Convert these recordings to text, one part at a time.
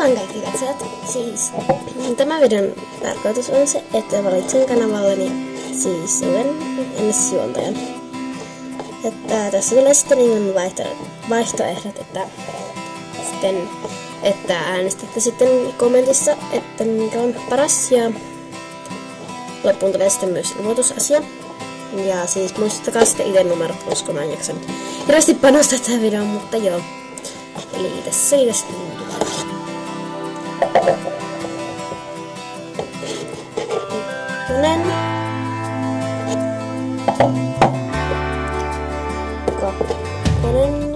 vaan kaikki katsojat. Siis tämän videon tarkoitus on se, että valitsen kanavalleni siis uuden NS-juontajan. Että tässä tulee sitten niin vaihtoehdot, että äänestätte sitten kommentissa, että mikä on paras, ja loppuun tulee sitten myös ilmoitusasia. Ja siis muistakaa sitten itse numerot, koska mä en jaksanut hirveästi panostaa tähän videoon, mutta joo. Eli tässä oli tästä ykkönen. Kakkonen.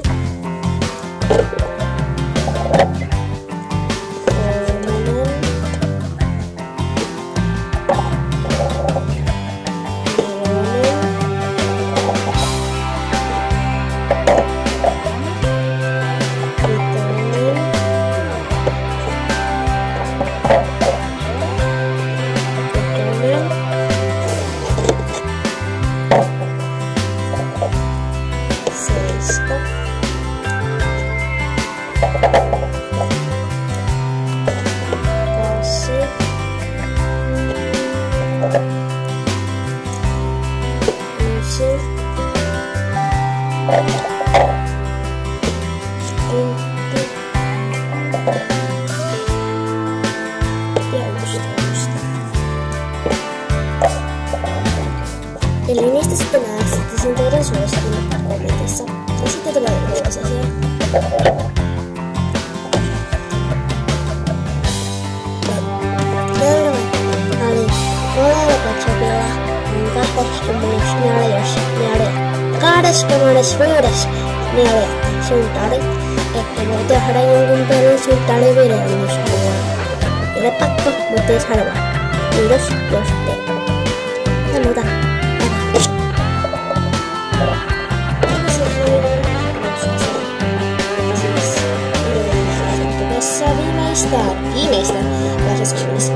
Eli niistä sitten äänestäisin teidän suosikin kommentissa. Ja sitten tulee ilmoitusasia. Seuraavani Olella Katsopilla on 25.4. suuntaali, että voi tehdä jonkun pelin suuntaalivideon, jos haluaa. Ei ole pakko, mutta jos haluaa. Kiitos, jos teet. Ja muuta. Viimeistään 25.